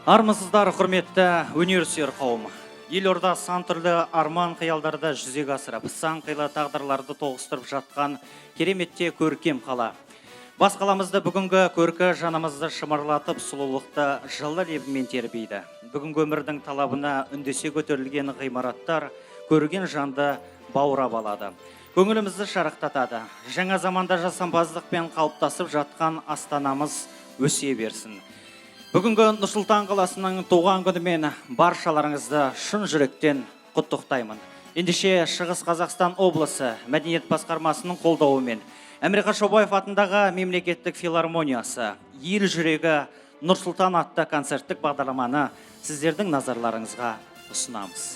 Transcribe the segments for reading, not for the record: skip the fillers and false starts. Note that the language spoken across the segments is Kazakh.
Армысыздар, құрметті өнерсүйер қауым. Елорда сан түрлі арман қиялдарды жүзеге асырып, сан қилы тағдырларды тоғыстырып жатқан кереметте көркем қала. Бас қаламызды бүгінгі көркі жанымызды шымырлатып, сұлулықты жылы лебімен тербейді. Бүгінгі өмірдің талабына үндесе көтерілген ғимараттар көрген жанды баурап алады. Көңілімізді шарықтатады. Жаңа заманда жасампаздықпен қалыптасып жатқан астанамыз өсе берсін. Бүгінгі Нұрсұлтан қаласының туған күнімен баршаларыңызды шын жүректен құттықтаймын. Ендеше Шығыс Қазақстан облысы мәдениет басқармасының қолдауымен Әміре Қашаубаев атындағы мемлекеттік филармониясы ел жүрегі Нұрсұлтан атты концерттік бағдарламаны сіздердің назарларыңызға ұсынамыз.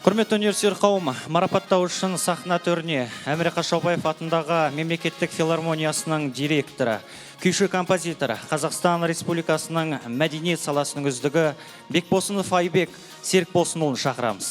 Құрметті өнерсүйер қауым, марапаттау үшін сахна төріне Әміре Қашаубаев атындағы мемлекеттік филармониясының директоры, күйші композиторы, Қазақстан Республикасының мәдениет саласының үздігі Бекбосынов Айбек Серікболсынұлын шақырамыз.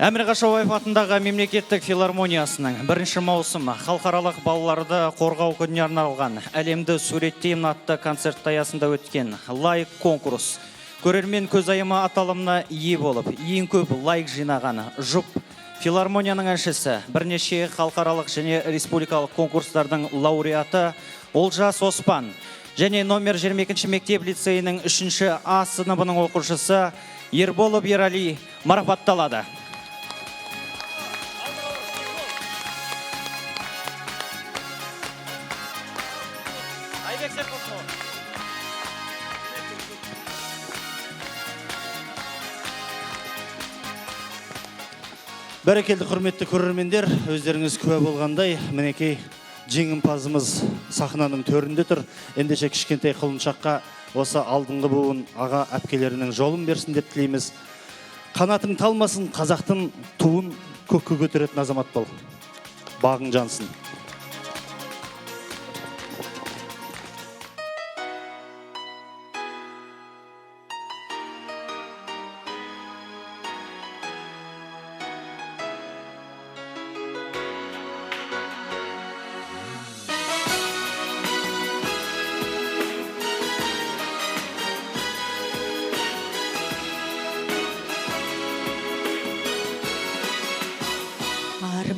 Әміре Қашаубаев атындағы мемлекеттік филармониясының 1 маусым халықаралық балаларды қорғау күніне арналған әлемді суреттеймін атты концерт аясында өткен лайк конкурс көрермен көзайымы аталымына ие болып, ең көп лайк жинаған жұп филармонияның әншісі, бірнеше халықаралық және республикалық конкурстардың лауреаты Олжас Оспан және номер 22 мектеп лицейінің 3 А сыныбының оқушысы Ерболов Ерали марапатталады. Бәрекелді құрметті көрермендер, өздеріңіз куә болғандай, мінекей жеңімпазымыз сахнаның төрінде тұр. Ендеше кішкентай құлыншаққа осы алдыңғы буын аға әпкелерінің жолын берсін деп тілейміз. Қанатың талмасын, қазақтың туын көкке көтеретін азамат бол. Бағың жансын.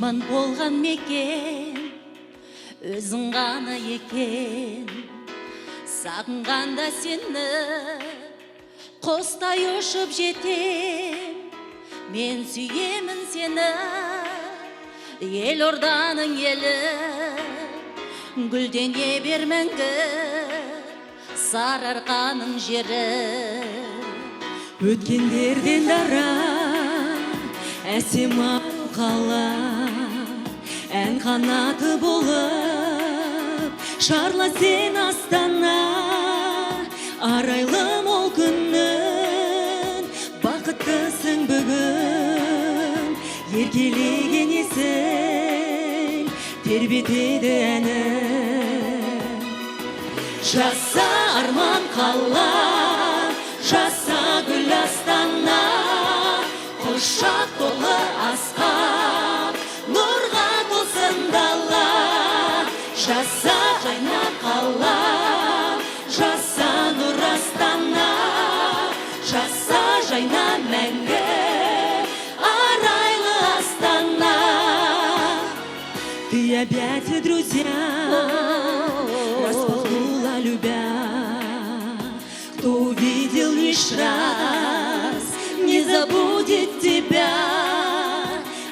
жаман болған мекен өзің ғана екен. Сағынғанда сені қостай ұшып жетем. Мен сүйемін сені, елорданың елі, гүлдене бер мәңгі сарыарқаның жері. Өткендерден дара әсем қала, ән қанаты болып шарла сен астана. Арайлым ол күннің бақыттысың бүгін, еркелеген есіл тербетеді әні. Жаса арман қала, жаса гүл астана, құшақ толы асқақ, нұрға толсын дала. Жаса жайна қала, жаса нұр астана, жаса жайна мәңгі арайлы астана. Ты опять, друзья, распахнула любя. Кто увидел лишь раз, не забудет тебя.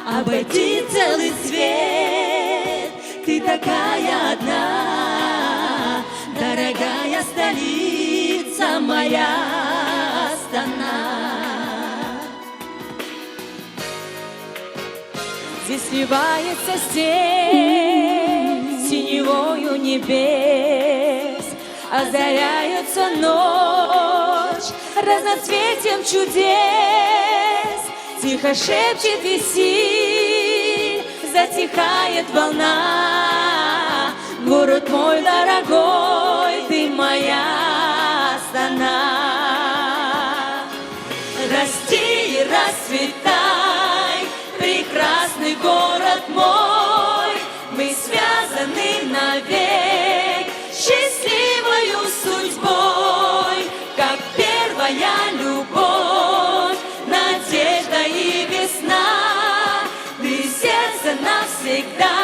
Обойди целый свет, ты такая одна, дорогая столица моя Астана. Здесь сливается степь синевою небес, озаряется ночь разноцветием чудес. Тихо шепчет весиль, затихает волна. Город мой дорогой, ты моя Астана. Расти и расцветай, прекрасный город мой. Мы связаны навек счастливою судьбой, как первая любовь, надежда и весна. Ты сердце навсегда,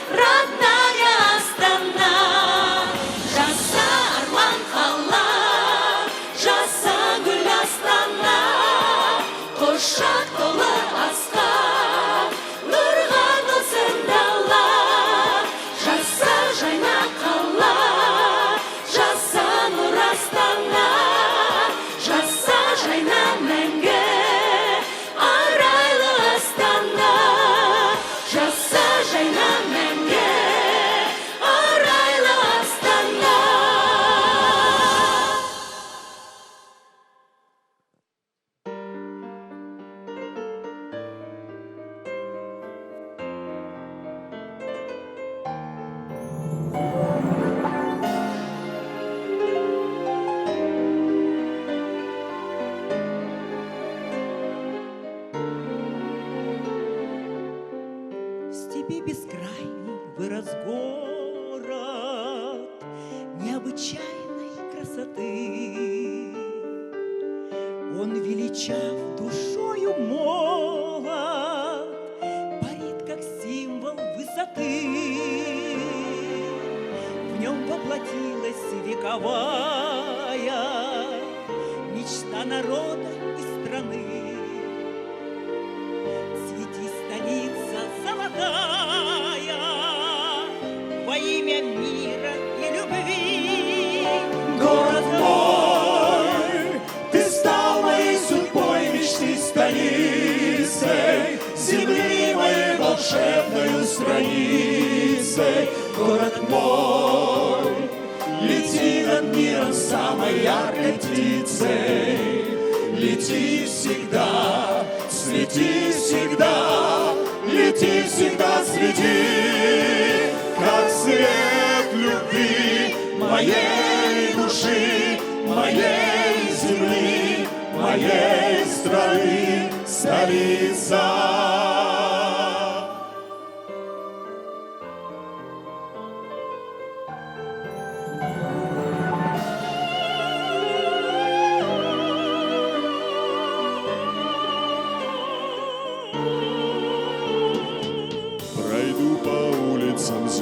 родная Астана. Жаса арман қала, жаса гүл астана, құшақ толы асқақ, нұрға толсын дала. Жаса жайна қала, жаса нұр астана, жаса жайна мәңгі арайлы астана. Жаса жайна мәңгі арайлы астана. В степи бескрайней вырос город необычайной красоты. Он величав душою молод, парит как символ высоты. В нем воплотилась вековая мечта народа и страны. Цвети, столица золотая, во имя мира и любви. Город мой, ты стал моей судьбой, мечты столицей, земли моей волшебной страницей. Город мой, лети над миром самой яркой птицей. Лети всегда, свети всегда, лети всегда, свети, как свет любви моей души, моей земли, моей страны, столица.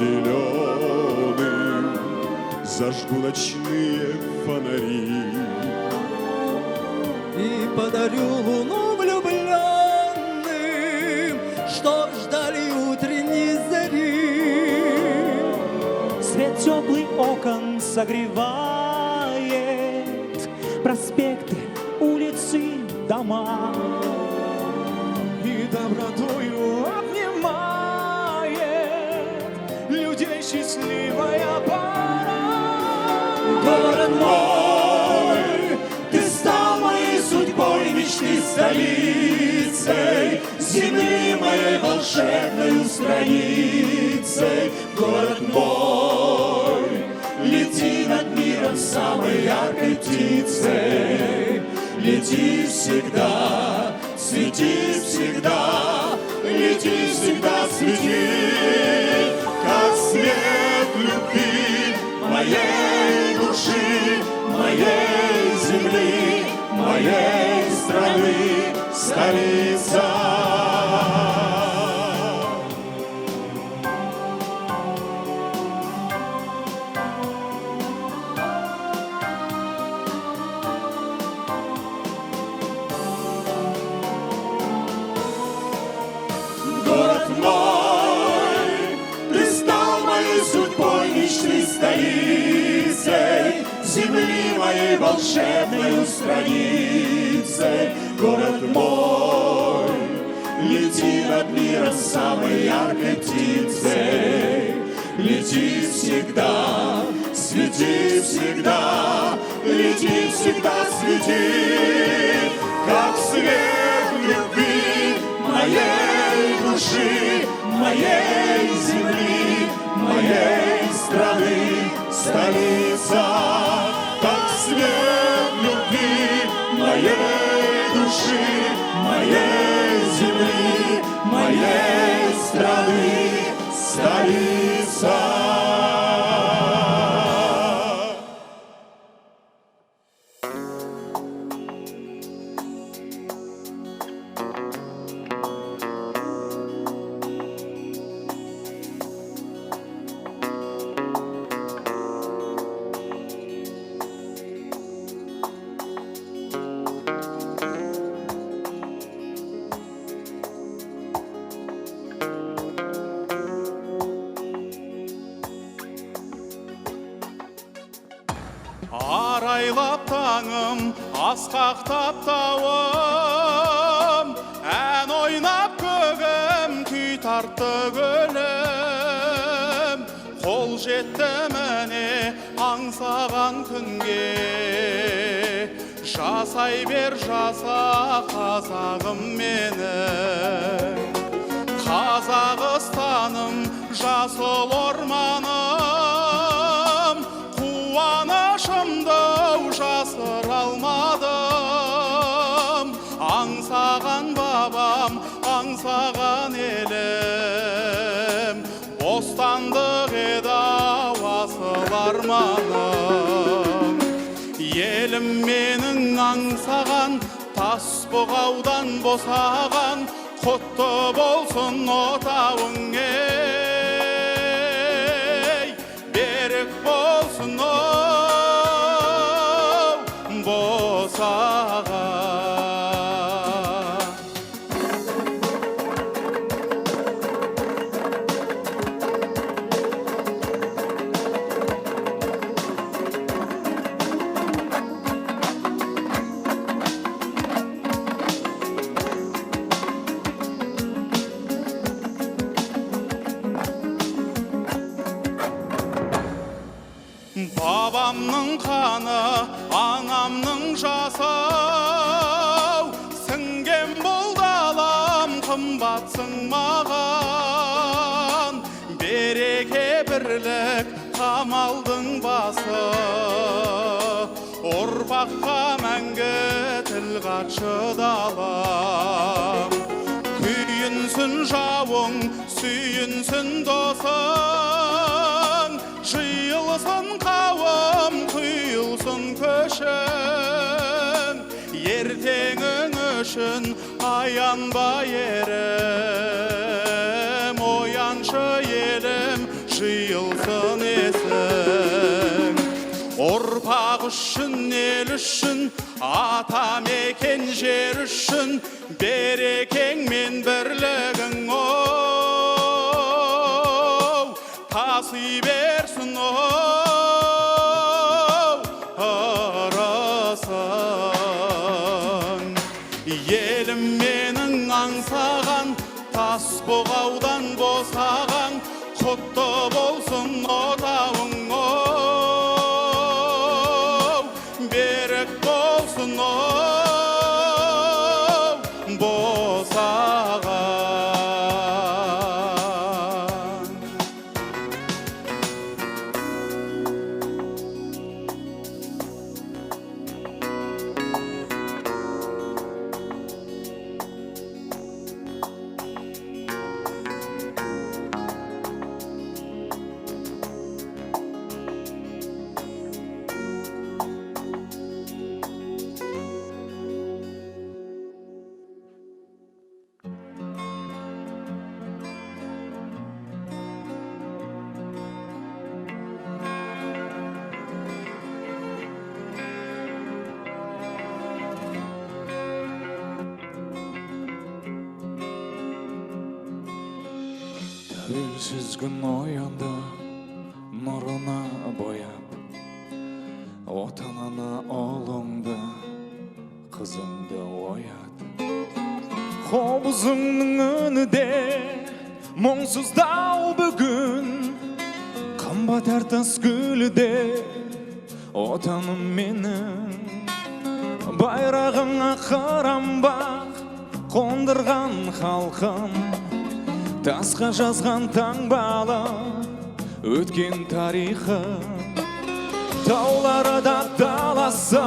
зеленым зажгу ночные фонари. И подарю луну влюбленным, что ждали утренней зари. Свет теплый окон согревает проспекты, улицы, дома. И добротою обнимает людей счастливая пора. Город мой, ты стал моей судьбой, мечты столицей, земли моей волшебной страницей. Город мой, лети над миром самой яркой птицей, лети всегда, свети всегда, лети всегда, свети, как свет любви моей души, моей земли, моей страны, столица. Город мой, ты стал моей судьбой, мечты столицей, земли моей волшебной страницей. Город мой, лети над миром самой яркой птицей, лети всегда, свети всегда, лети всегда, свети, как свет любви моей души, моей земли, моей страны, столица, как свет любви моей души, моей земли, моей страны, столица. Арайлап таңым, асқақтап тауым, ән ойнап көгім, күй тартты гүлім. Қол жетті міне аңсаған күнге, жасай бер жаса қазағым менің. Қазақстаным, жасыл орманым, қуанышымды жасыра алмадым. Аңсаған бабам, аңсаған елім, бостандық еді асыл арманым. Елім менің аңсаған, тас бұғаудан босаған, құтты болсын отауың, ей, берік болсын босаған. Babamның қаны, анамның жасау, сіңген бұл далам, қымбатсың маған. Береке бірлік, қамалдың басы, ұрпаққа мәңгі тіл қатшы далам. Күйінсін жауың, сүйінсін досың, жиылсын қауым, құйылсын көшің. Ертеңің үшін аянба ерім, ояншы елім, жиылсын есің. Ұрпақ үшін, ел үшін, ата мекен жер үшін, берекең мен бірлігің оу, таси берсін оу, ырысын. Елім менің аңсаған, тас бұғаудан босаған, құтты болсын отауың оу, берік болсын оу, босаған. Тәуелсіз күн оянды, нұрына бояп, отанына ұлыңды, қызыңды оят. Қобызыңның үніде мұңсыздау бүгін, қымбат әртіс гүліде отаным менің. Байрағыңа қырамбақ қондырған халқым, тасқа жазған таңбалы өткен тарихы. Таулары да даласы,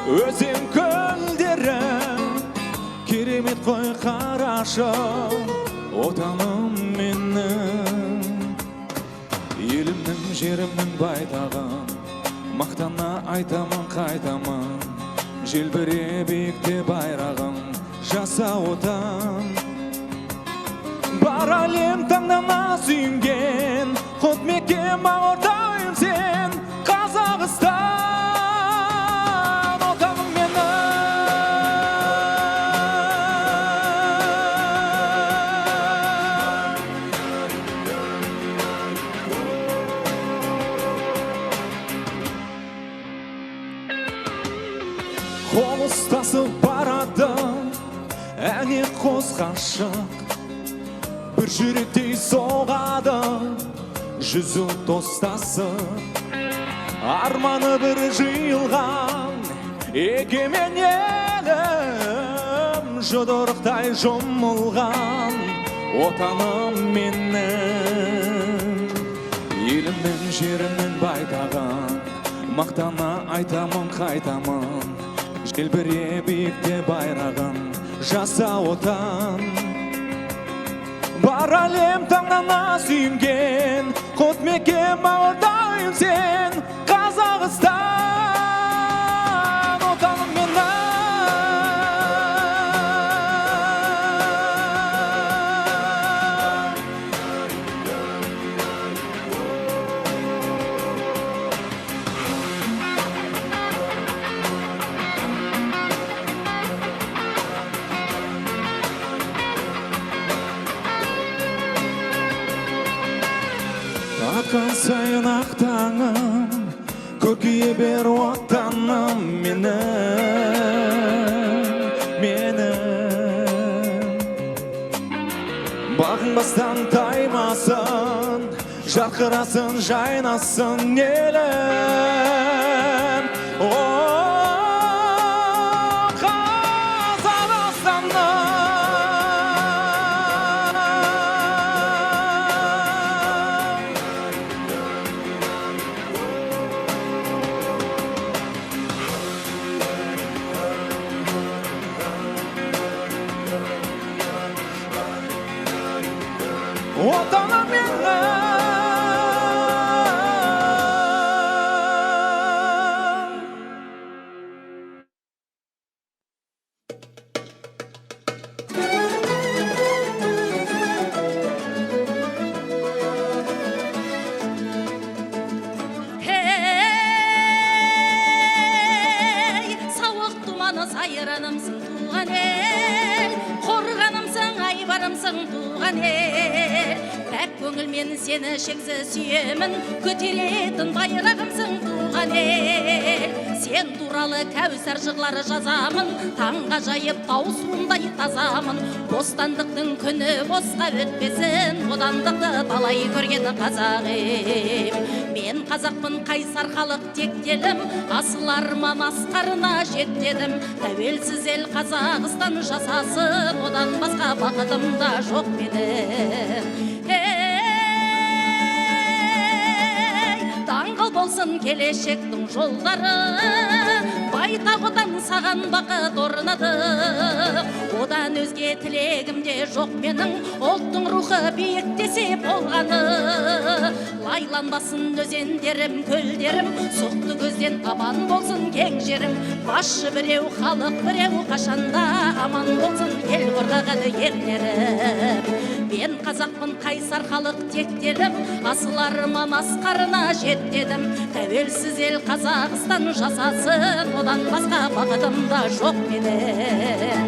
өзен көлдері, керемет қой қарашы отаным менің. Елімнің, жерімнің байтағын, мақтана айтамын қайтамын, желбіре биікте байрағын жаса отан. Бар әлем таңдана сүйінген, құт мекен бауырдайым сен, Қазақстан отаным менің. Қол ұстасып барады, әне қос ғашық, бір жүректей соғады, жүзі достасып. Арманы бір жиылған, егемен елім, жұдырықтай жұмылған отаным менің. Елімнің, жерімнің байтағын, мақтана айтамын қайтамын, желбіре биікте байрағын жаса отан. Бар әлем таңдана сүйінген, құт мекен бауырдайым сен, Қазақстан отаным менің. Атқан сайын ақ таңым, көркейе бер отаным менің. Бағың бастан таймасын, жарқырасын, жайнасын елім. О, Қазақстаным. Отаным менің. туған ел. Пәк көңілмен сені шексіз сүйемін, көтеретін байрағымсың туған ел. Сен туралы кәусар жырлары жазамын, таңға жайып тау суындай тазамын. Бостандықтың күні босқа өтпесін, бодандықты талай көрген қазақ ем. Мен қазақпын, қайсар халық тектелім, асыл арман асқарына жеттедім. Тәуелсіз ел Қазақстан жасасын, одан басқа бақытым да жоқ менің. Даңғыл болсын келешектің жолдары, байтақ отан саған бақыт орнады. Одан өзге тілегімде жоқ менің, ұлттың рухы биіктесе болғаны. Лайланбасын өзендерім, көлдерім, соқты көзден аман болсын кең жерім. Басшы біреу, халық біреу, қашанда аман болсын ел қорғаған ерлерім. Мен қазақпын, қайсар халық тектелім, асыл арман асқарына жеттедім. Тәуелсіз ел Қазақстан жасасын, одан басқа бақытым да жоқ менің.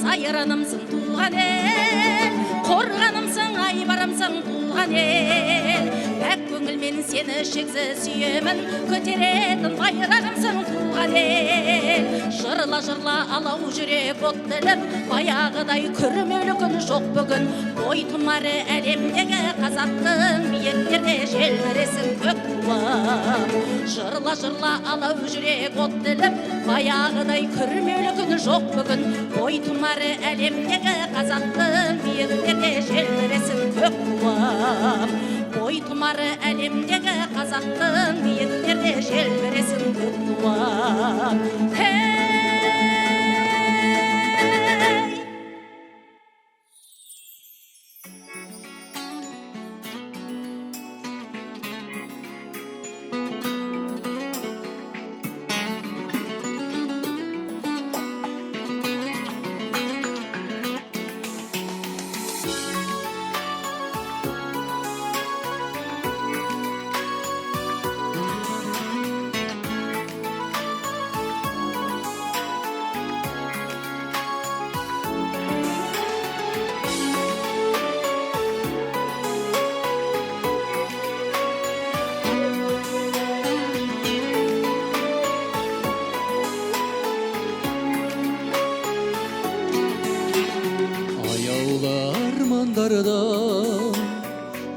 Сайранымсың туған ел, қорғанымсың, айбарымсың туған ел. Пәк көңілмен сені шексіз сүйемін, көтеретін байрағымсың туған ел. Жырла жырла алау жүрек от тілім, баяғыдай күрмеулі күн жоқ бүгін. Бой тұмары әлемдегі қазақтың, биіктерде желбіресің көк туым. Жырла жырла алау жүрек от тілім, баяғыдай күрмеулі күн жоқ бүгін. Бой тұмары әлемдегі қазақтың, биіктерде желбіресің көк туым. Бой тұмары әлемдегі қазақтың, биіктерде желбіресің көк туым.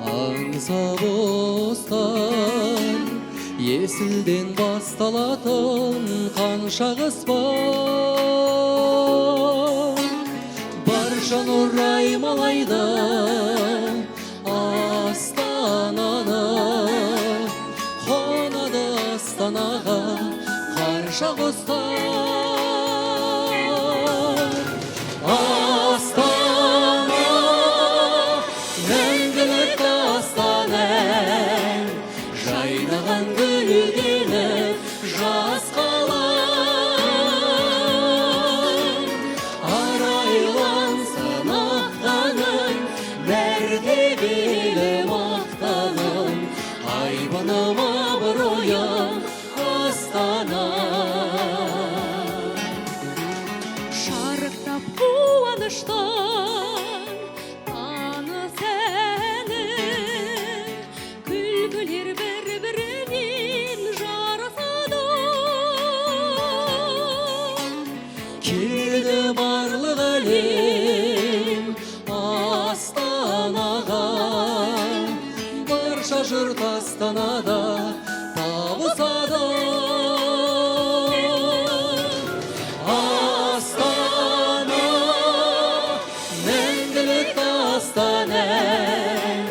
Аңсап бостан есілден басталатын қанша қыс бар. Барша нұр аймалайды астананы, қонады астанаға қарша құстар. Астана мәңгілік дастаным, жайнаған гүлденіп жас қалам. Арайлансын ақтаным, мәртебелі мақтаным, айбыным абыройым Астана. Шарықтап қуаныштан таны сәні, күлкілер бір-бірінен жарасады. Келді барлық әлем Астанаға, барша жұрт Астанада табысады. Астана мәңгілік дастаным,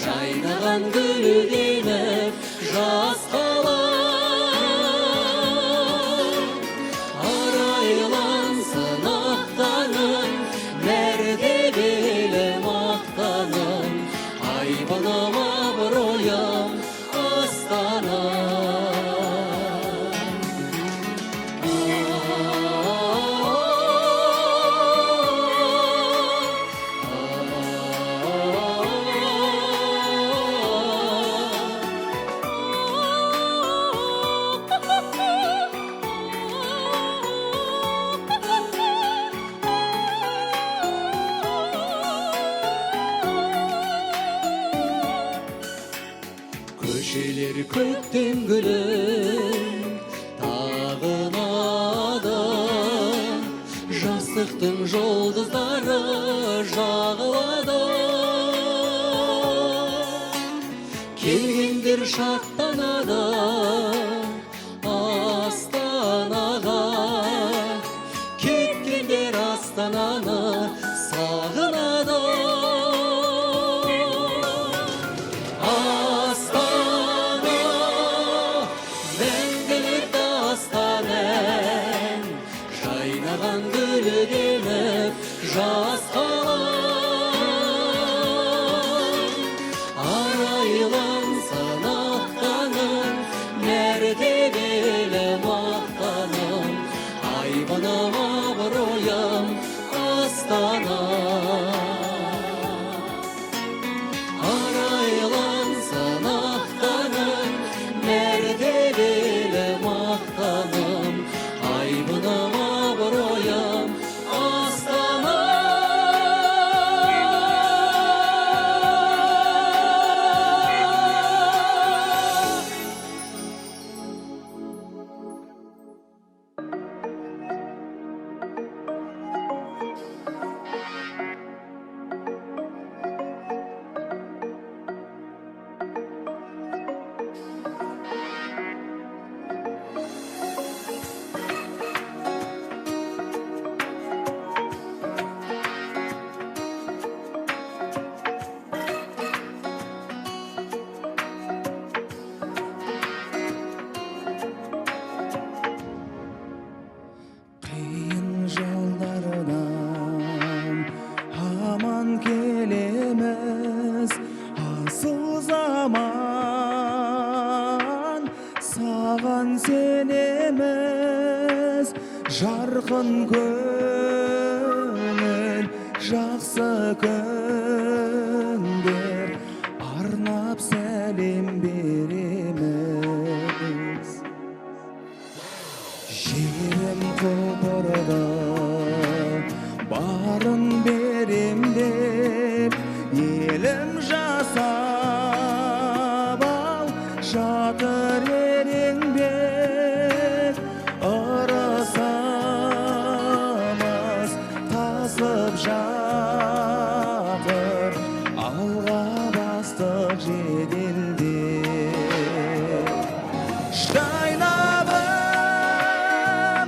жайнаған гүлденіп жас қалам. Арайлансын ақтаным, мәртебелі мақтаным, айбыным абыройым Астана. Köşeler kökten gülüm tağınada, Жастықтың жұлдыздары жағылады. Келгендер шаттанады Астанаға, кеткендер Астананы сағынады. Астана, мәңгілік дастаным, жайнаған гүлденіп жас қалам. Арайлансын ақтаным, мәртебелі мақтаным, айбыным абыройым Астана. Арайлансын ақтаным, мәртебелі мақтаным, айбыным абыройым Астана. Қиын жолдардан аман келеміз, асыл заман саған сенеміз. Жарқын көңіл, жақсы күндер, арнап сәлем береміз. Жерім құлпырды, барын берем деп, елім жасап ал, жатыр ереңдеп. Ырысымыз тасып жатыр, алға бастық жеделдеп. Жайнап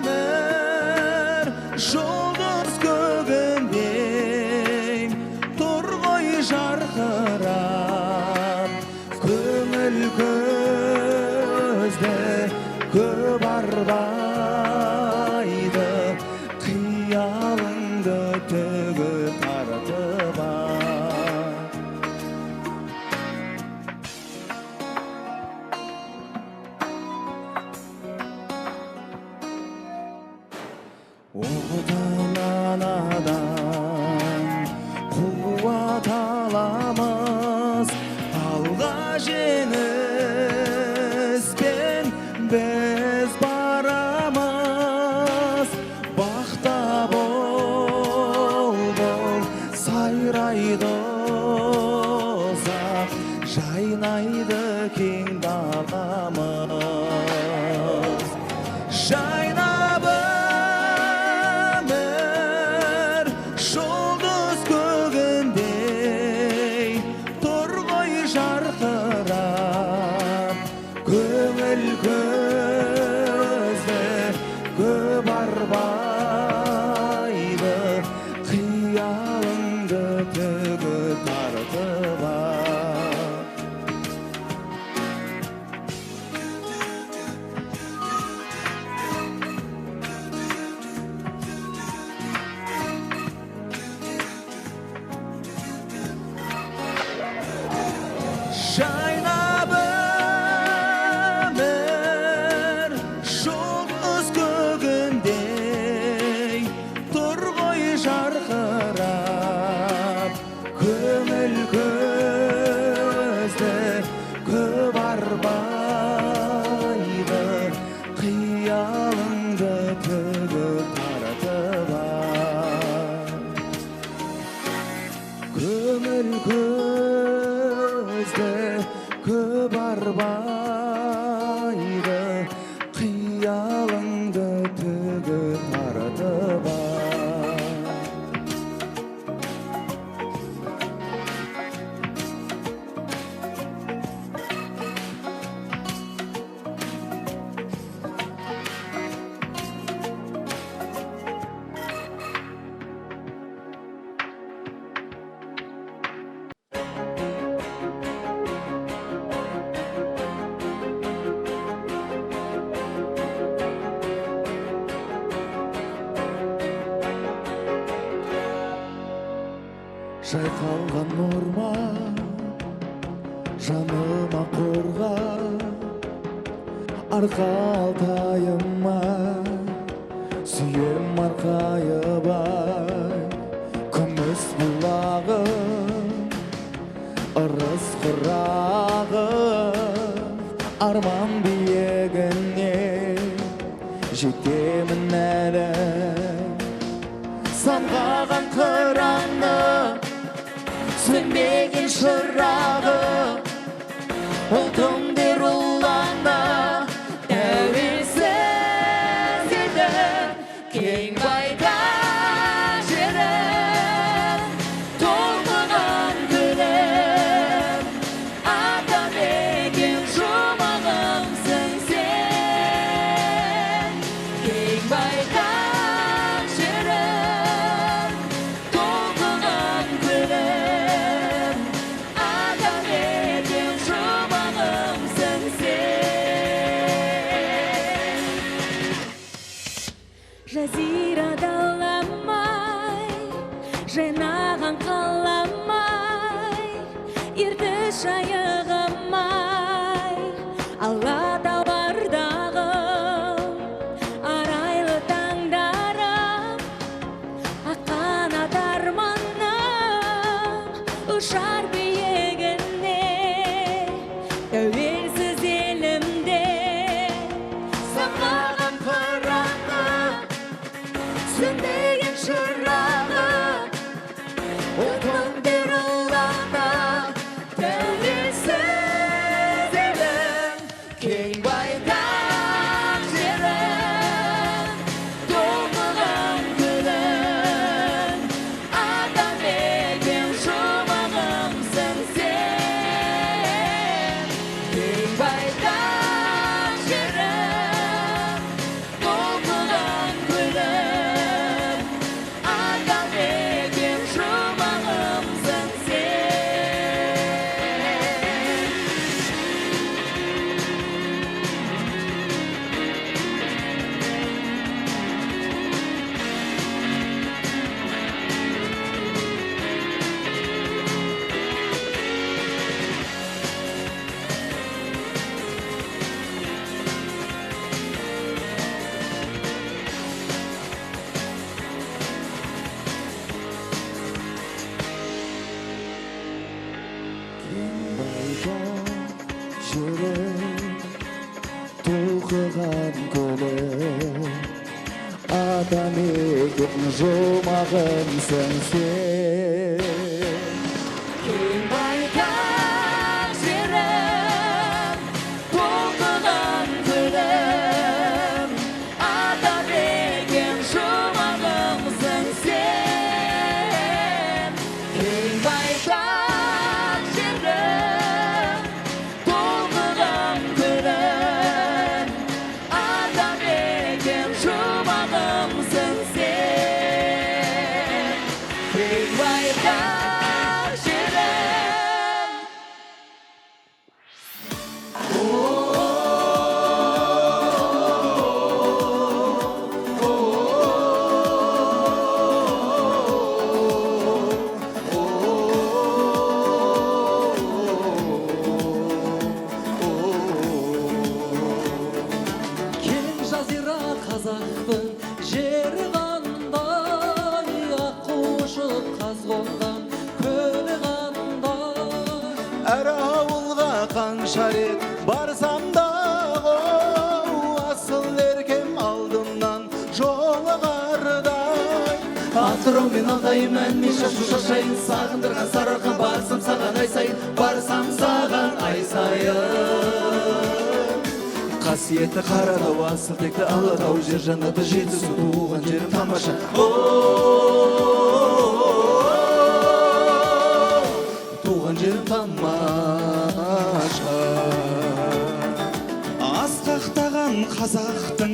өмір жұлдыз көгіндей, тұр ғой жарқырап, көңіл көзді көп арбайды, қиялыңды төгіп тартып ал. Отан анадан қуат аламыз, алға жеңіспен біз барамыз. Бақта бол, сайрайды ұзақ, жайнайды кең даламыз. Жайнап өмір жұлдыз көгіндей, тұр ғой жарқырап, көңіл көзді көп арбайды, қиялыңды төгіп тартып ал. барбайды, қиялыңды тігіп тартып ал. Жайқалған нұрма жаныма қорға, арқа алтайыма сүйем арқайып ай. Күміс бұлағым, ырыс құрағым, арман биігіне жетемін әлі. Самғаған қыраны, сөнбеген шырағы, ұлтымды рулана, тәуелсіз елдің кең байтақ жерім, толқыған гүлім, атамекен жұмағымсың сен. Кең байтақ жерім, толқыған гүлім, атамекен жұмағымсың сен. Жазира даламай, жайнаған қаламай, ертіс жайығымай, Алатаулардағы арайлы таңдарым, аққанат арманым, ұшар биігіне, тәуелсіз елімде. Самғаған қыраны, сөнбеген шырағы, ұлтымды рулана, тәуелсіз елім, кең байтақ жерім, толқыған гүлім, атамекен жұмағымсың сен. Кең байтақ жерім, толқыған гүлім, атамекен жұмағымсың сен. Толқыған гүлім, атамекен жұмағымсың сен. Кең байтақ жерім, толқыған гүлім, атамекен жұмағымсың сен. Кең байтақ жерім, толқыған гүлім, атамекен жұмағымсың сен. Кең байтақ жерім. Кең жазира қазақтың жері қандай, аққушық қазғонған көлі қандай. Әр ауылға қанша рет барсам дағы, асыл еркем алдымнан жолығардай. Атыраумен алтайым әнмен шашу шашайын, сағындырған сарыарқа барсам саған ай сайын, барсам саған ай сайын қасиетті қаратау асыл текті алатау жер жаннаты жетісу туған жерім тамаша туған жерім тамаша асқақтаған қазақтың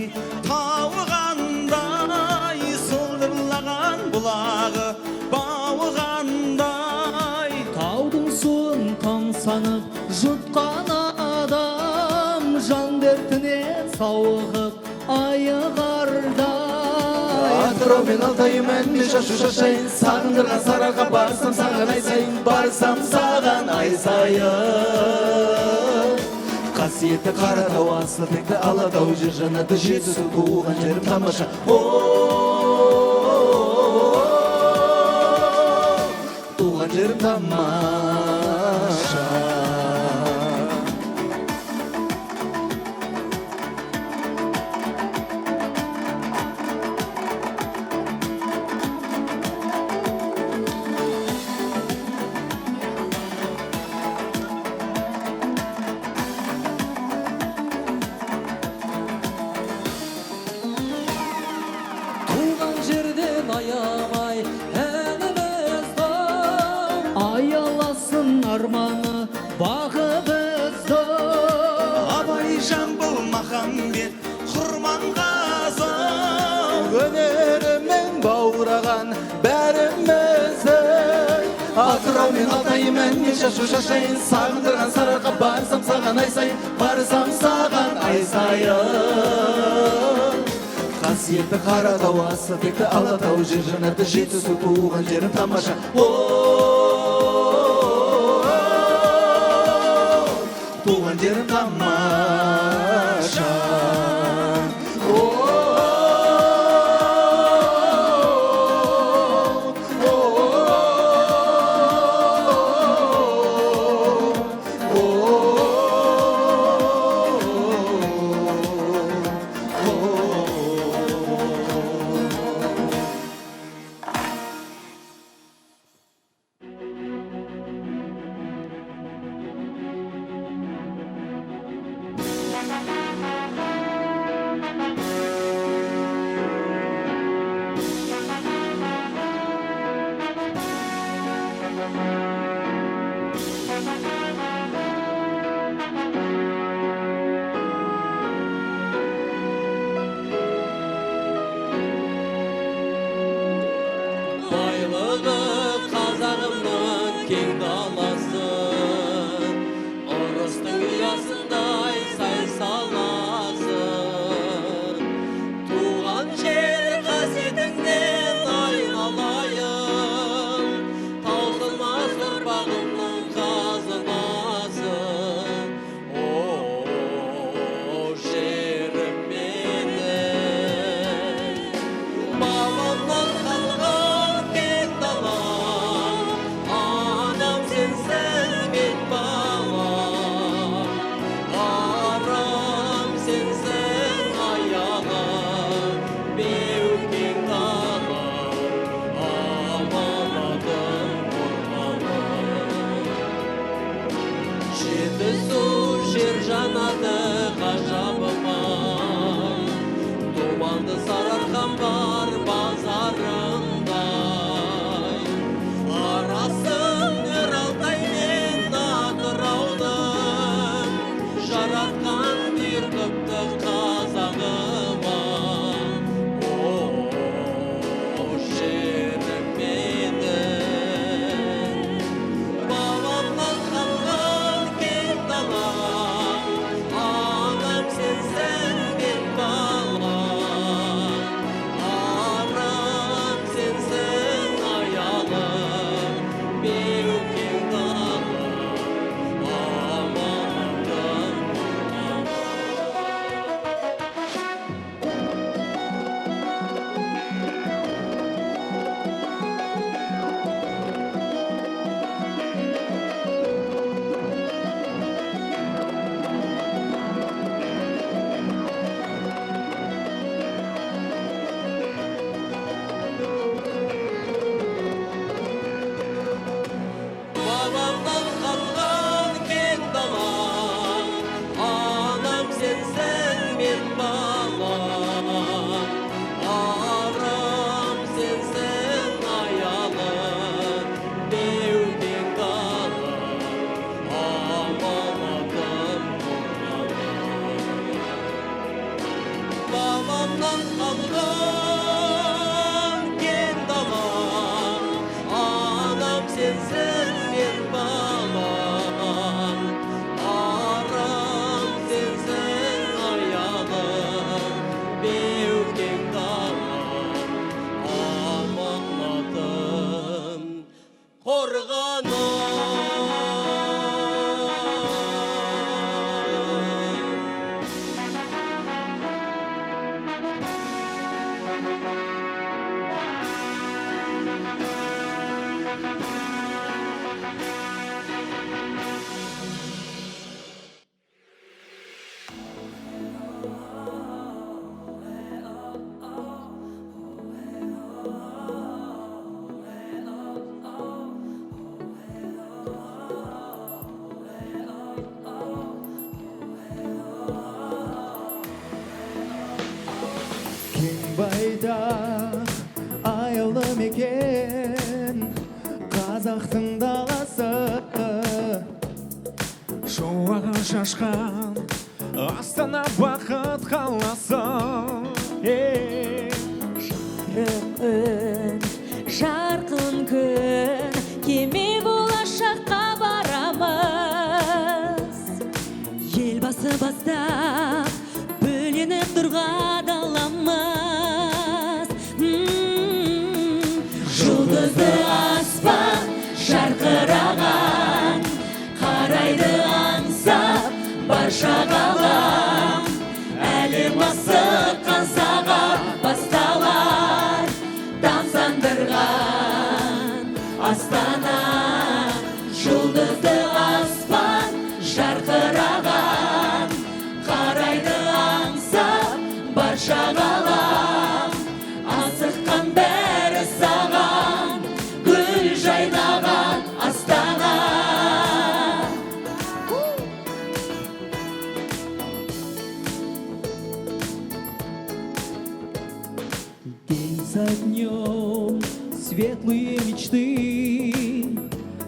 тауы қандай сылдырлаған бұлағы бауы қандай таудың суын тамсанып жұтқан адам жан дертінен сауығып айығардай атырау мен алтайым әнмен шашу шашайын сағындырған сарыарқа барсам саған ай сайын барсам саған ай сайын қасиетті қаратау асыл текті алатау жер жаннаты жетісу туған жерім тамаша туған жерім тамаша туған жерден аямай әнімізді аяласын арманы бағымызды абай жамбыл махамбет құрманғазы өнерімен баураған бәрімізді атырау мен алтайым әнмен шашу шашайын сағындырған сарыарқа барсам саған ай сайын барсам саған ай сайын қасиетті қаратау асыл текті алатау жер жаннаты жетісу туған жерім тамаша туған жерім тамаша орманнан қалған кен далам, анам сенсің мен балам, арам сенсің аялым, беукең далам, аманатым қорғаным. Кең байтақ айлы мекен қазақтың даласы, шуағы шашқан Астана бақыт қаласы. Жарқын күн кеме болашаққа барамыз, елбасы бастап бөленіп тұрған даламыз. Жұлдызды аспан жарқыраған, қарайды аңсап барша ғалам, әлем асыққан сағат басталар, тамсандырған Астана. Жұлдызды аспан жарқыраған, қарайды аңсап барша ғалам, асыққан бәрі саған, гүл жайнаған Астана. День за днем светлые мечты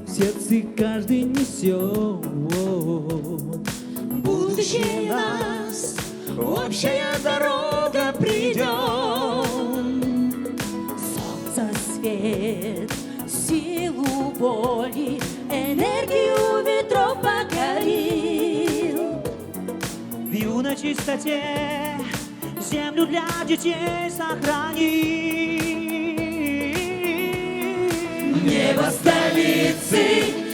в сердце каждый несет. Будущее нас, общая дорога придем. Солнце свет, силу воли, энергию ветров покорил. Вью на чистоте, землю для детей сохрани. Небо столицы,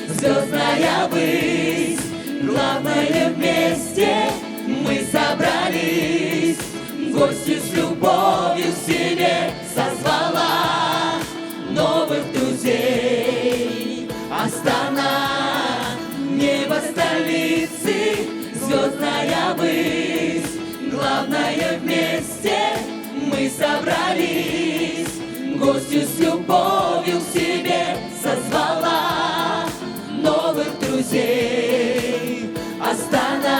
звездная высь, главное вместе мы собрались. Гости с любовью к себе созвала новых друзей. Астана, небо столицы, звездная высь, главное вместе мы собрались. Гостью с любовью к себе созвала новых друзей. Астана.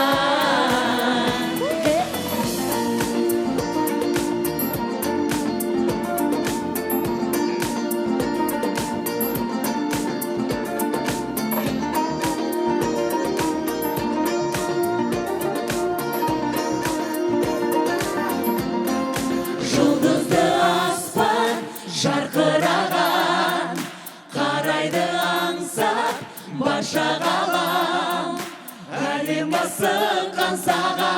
Жұлдызды аспан жарқыраған, қарайды аңсап барша ғалам, әлем асыққан саған.